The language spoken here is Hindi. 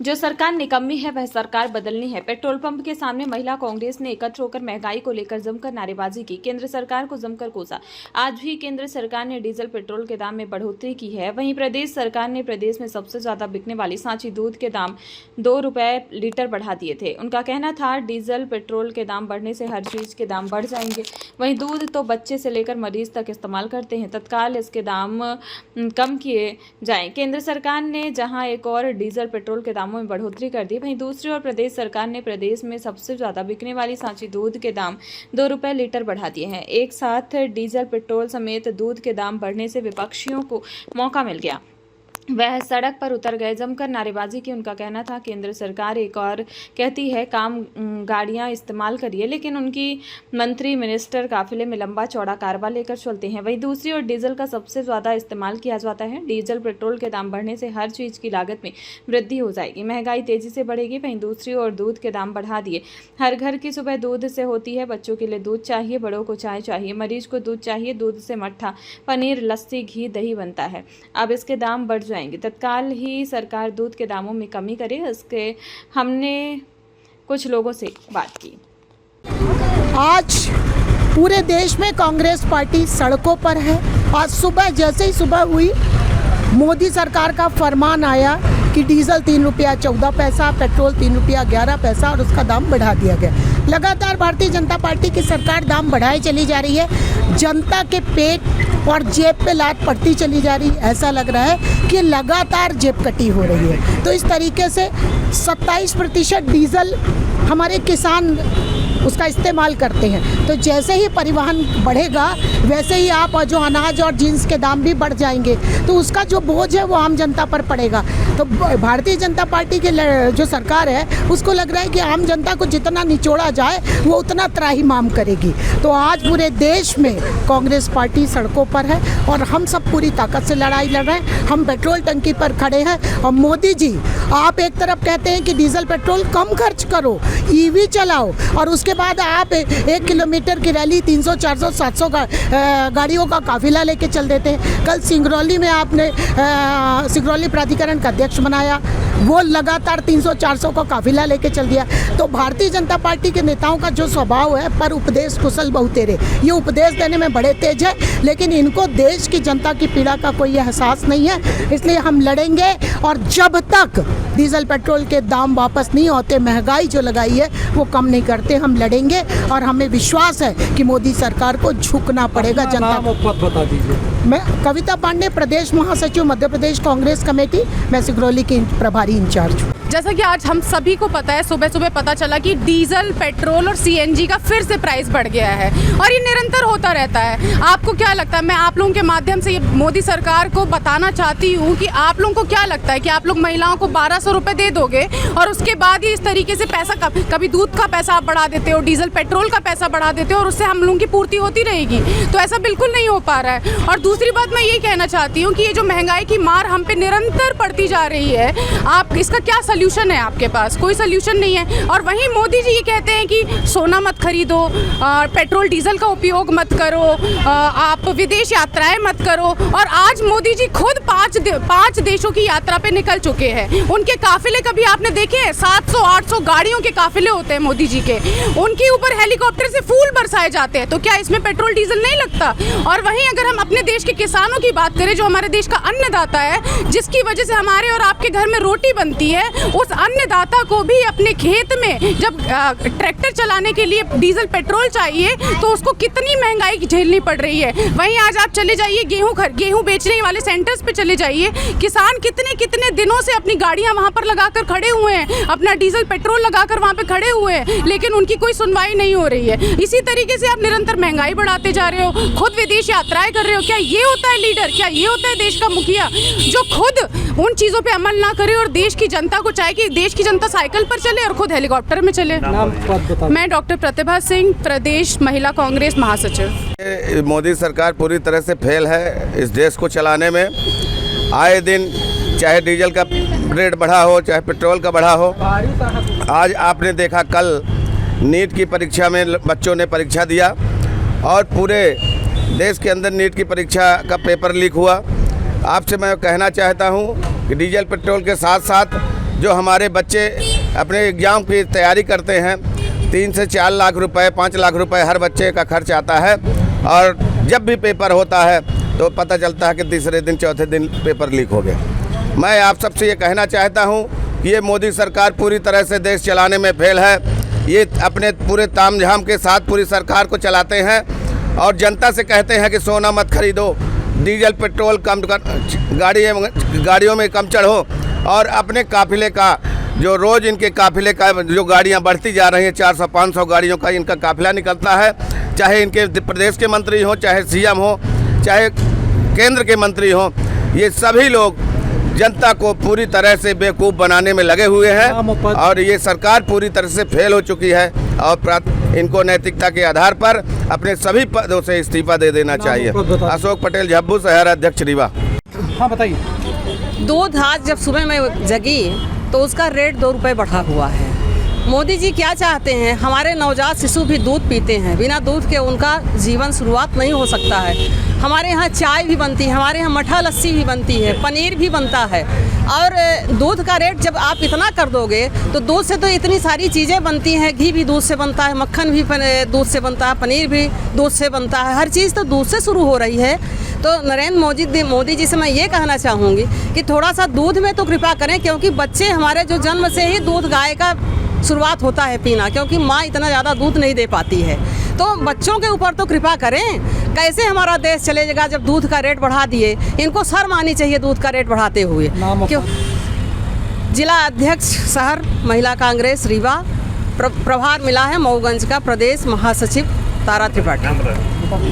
जो सरकार निकम्मी है वह सरकार बदलनी है। पेट्रोल पंप के सामने महिला कांग्रेस ने एकत्र होकर महंगाई को लेकर जमकर नारेबाजी की, केंद्र सरकार को जमकर कोसा। आज भी केंद्र सरकार ने डीजल पेट्रोल के दाम में बढ़ोतरी की है। वहीं प्रदेश सरकार ने प्रदेश में सबसे ज्यादा बिकने वाली सांची दूध के दाम 2 रुपए लीटर बढ़ा दिए थे। उनका कहना था डीजल पेट्रोल के दाम बढ़ने से हर चीज के दाम बढ़ जाएंगे। वहीं दूध तो बच्चे से लेकर मरीज तक इस्तेमाल करते हैं, तत्काल इसके दाम कम किए जाएं। केंद्र सरकार ने जहां एक और डीजल पेट्रोल के दामों में बढ़ोतरी कर दी, वहीं दूसरी ओर प्रदेश सरकार ने प्रदेश में सबसे ज्यादा बिकने वाली सांची दूध के दाम 2 रुपए लीटर बढ़ा दिए हैं। एक साथ डीजल पेट्रोल समेत दूध के दाम बढ़ने से विपक्षियों को मौका मिल गया। वह सड़क पर उतर गए, जमकर नारेबाजी की। उनका कहना था केंद्र सरकार एक और कहती है काम गाड़ियां इस्तेमाल करिए, लेकिन उनकी मंत्री मिनिस्टर काफिले में लंबा चौड़ा कारवा लेकर चलते हैं। वहीं दूसरी ओर डीजल का सबसे ज़्यादा इस्तेमाल किया जाता है। डीजल पेट्रोल के दाम बढ़ने से हर चीज़ की लागत में वृद्धि हो जाएगी, महंगाई तेज़ी से बढ़ेगी। वहीं दूसरी ओर दूध के दाम बढ़ा दिए। हर घर की सुबह दूध से होती है, बच्चों के लिए दूध चाहिए, बड़ों को चाय चाहिए, मरीज को दूध चाहिए। दूध से मट्ठा, पनीर, लस्सी, घी, दही बनता है। अब इसके दाम बढ़ जाएंगे। तत्काल ही सरकार दूध के दामों में कमी करे, इसके हमने कुछ लोगों से बात की। आज पूरे देश में कांग्रेस पार्टी सड़कों पर है। आज सुबह जैसे ही सुबह हुई, मोदी सरकार का फरमान आया कि डीजल 3 रुपया 14 पैसा, पेट्रोल 3 रुपया 11 पैसा और उसका दाम बढ़ा दिया गया। लगातार भारतीय जनता पार्टी की सरकार दाम बढ़ाई चली जा रही है। जनता के पेट और जेब पे लात पड़ती चली जा रही है। ऐसा लग रहा है कि लगातार जेब कटी हो रही है। तो इस तरीके से 27% डीजल हमारे किसान उसका इस्तेमाल करते हैं। तो जैसे ही परिवहन बढ़ेगा वैसे ही आप जो अनाज और जींस के दाम भी बढ़ जाएंगे, तो उसका जो बोझ है वो आम जनता पर पड़ेगा। तो भारतीय जनता पार्टी की जो सरकार है उसको लग रहा है कि आम जनता को जितना निचोड़ा जाए वो उतना त्राहिमाम करेगी। तो आज पूरे देश में कांग्रेस पार्टी सड़कों पर है और हम सब पूरी ताकत से लड़ाई लड़ रहे हैं। हम पेट्रोल टंकी पर खड़े हैं और मोदी जी, आप एक तरफ कहते हैं कि डीजल पेट्रोल कम खर्च करो, ईवी चलाओ, और उसके बाद आप 1 किलोमीटर की रैली 300, 400, 700 गाड़ियों का काफिला लेके चल देते हैं। कल सिंगरौली में आपने सिंगरौली प्राधिकरण का अध्यक्ष बनाया, वो लगातार 300, 400 का काफिला लेके चल दिया। तो भारतीय जनता पार्टी के नेताओं का जो स्वभाव है, पर उपदेश कुशल बहुतेरे, ये उपदेश देने में बड़े तेज है, लेकिन इनको देश की जनता की पीड़ा का कोई एहसास नहीं है। इसलिए हम लड़ेंगे और जब तक डीजल पेट्रोल के दाम वापस नहीं होते, महंगाई जो लगाई है वो कम नहीं करते, हम लड़ेंगे। और हमें विश्वास है कि मोदी सरकार को झुकना पड़ेगा। जनता बता दीजिए। मैं कविता पांडे, प्रदेश महासचिव मध्य प्रदेश कांग्रेस कमेटी, मैं सिंगरौली की प्रभारी इंचार्ज हूँ। जैसा कि आज हम सभी को पता है, सुबह सुबह पता चला कि डीजल, पेट्रोल और सीएनजी का फिर से प्राइस बढ़ गया है और ये निरंतर होता रहता है। आपको क्या लगता है? मैं आप लोगों के माध्यम से ये मोदी सरकार को बताना चाहती हूँ कि आप लोगों को क्या लगता है कि आप लोग महिलाओं को 1200 रुपये दे दोगे और उसके बाद ही इस तरीके से पैसा, कभी दूध का पैसा आप बढ़ा देते हो, डीजल पेट्रोल का पैसा बढ़ा देते हो और उससे हम लोगों की पूर्ति होती रहेगी? तो ऐसा बिल्कुल नहीं हो पा रहा है। और दूसरी बात मैं ये कहना चाहती हूँ कि ये जो महंगाई की मार हम पे निरंतर पड़ती जा रही है, आप इसका क्या सोल्यूशन है? आपके पास कोई सोल्यूशन नहीं है। और वहीं मोदी जी ये कहते हैं कि सोना मत खरीदो, पेट्रोल डीजल का उपयोग मत करो, आप विदेश यात्राएं मत करो। और आज मोदी जी खुद 5 देशों की यात्रा पे निकल चुके हैं। उनके काफिले कभी आपने देखे हैं? 700-800 गाड़ियों के काफिले होते हैं मोदी जी के। उनके ऊपर हेलीकॉप्टर से फूल बरसाए जाते हैं। तो क्या इसमें पेट्रोल डीजल नहीं लगता? और वहीं अगर हम अपने देश के किसानों की बात करें, जो हमारे देश का अन्नदाता है, जिसकी वजह से हमारे और आपके घर में रोटी बनती है, उस अन्नदाता को भी अपने खेत में जब ट्रैक्टर चलाने के लिए डीजल पेट्रोल चाहिए तो उसको कितनी महंगाई झेलनी पड़ रही है। वहीं आज आप चले जाइए गेहूं बेचने वाले सेंटर्स पे चले जाइए, किसान कितने दिनों से अपनी गाड़ियां वहां पर लगाकर खड़े हुए हैं, अपना डीजल पेट्रोल लगाकर वहां पे खड़े हुए हैं, लेकिन उनकी कोई सुनवाई नहीं हो रही है। इसी तरीके से आप निरंतर महंगाई बढ़ाते जा रहे हो, खुद विदेश यात्राएं कर रहे हो। क्या ये होता है लीडर? क्या ये होता है देश का मुखिया जो खुद उन चीजों पे अमल ना करे और देश की जनता को चाहे कि देश की जनता साइकिल पर चले और खुद हेलीकॉप्टर में चले? मैं डॉक्टर प्रतिभा सिंह, प्रदेश महिला कांग्रेस महासचिव। मोदी सरकार पूरी तरह से फेल है इस देश को चलाने में। आए दिन चाहे डीजल का रेट बढ़ा हो, चाहे पेट्रोल का बढ़ा हो। आज आपने देखा कल नीट की परीक्षा में बच्चों ने परीक्षा दिया और पूरे देश के अंदर नीट की परीक्षा का पेपर लीक हुआ। आपसे मैं कहना चाहता हूं कि डीजल पेट्रोल के साथ साथ जो हमारे बच्चे अपने एग्ज़ाम की तैयारी करते हैं, 3 से 4 लाख रुपए, 5 लाख रुपए हर बच्चे का खर्च आता है। और जब भी पेपर होता है तो पता चलता है कि तीसरे दिन चौथे दिन पेपर लीक हो गया। मैं आप सबसे ये कहना चाहता हूँ कि ये मोदी सरकार पूरी तरह से देश चलाने में फेल है। ये अपने पूरे तामझाम के साथ पूरी सरकार को चलाते हैं और जनता से कहते हैं कि सोना मत खरीदो, डीजल पेट्रोल कम कर, गाड़ियों में कम चढ़ो, और अपने काफिले का जो रोज़ इनके काफिले का जो गाड़ियां बढ़ती जा रही हैं, 400-500 गाड़ियों का इनका काफिला निकलता है। चाहे इनके प्रदेश के मंत्री हों, चाहे सीएम हो, चाहे केंद्र के मंत्री हों, ये सभी लोग जनता को पूरी तरह से बेवकूफ़ बनाने में लगे हुए हैं और ये सरकार पूरी तरह से फेल हो चुकी है और इनको नैतिकता के आधार पर अपने सभी पदों से इस्तीफा दे देना चाहिए। अशोक पटेल, झब्बू शहर अध्यक्ष रीवा। हाँ बताइए। दूध आज जब सुबह में जगी तो उसका रेट 2 रुपये बढ़ा हुआ है। मोदी जी क्या चाहते हैं? हमारे नवजात शिशु भी दूध पीते हैं, बिना दूध के उनका जीवन शुरुआत नहीं हो सकता है। हमारे यहाँ चाय भी बनती है, हमारे यहाँ मठा लस्सी भी बनती है, पनीर भी बनता है। और दूध का रेट जब आप इतना कर दोगे तो दूध से तो इतनी सारी चीज़ें बनती हैं, घी भी दूध से बनता है, मक्खन भी दूध से बनता है, पनीर भी दूध से बनता है, हर चीज़ तो दूध से शुरू हो रही है। तो नरेंद्र मोदी जी से मैं ये कहना चाहूँगी कि थोड़ा सा दूध में तो कृपा करें, क्योंकि बच्चे हमारे जो जन्म से ही दूध गाय का शुरुआत होता है पीना, क्योंकि माँ इतना ज़्यादा दूध नहीं दे पाती है। तो बच्चों के ऊपर तो कृपा करें। कैसे हमारा देश चलेगा जब दूध का रेट बढ़ा दिए? इनको शर्म आनी चाहिए दूध का रेट बढ़ाते हुए। क्यों? जिला अध्यक्ष शहर महिला कांग्रेस रीवा, प्रभार मिला है मऊगंज का, प्रदेश महासचिव तारा त्रिपाठी।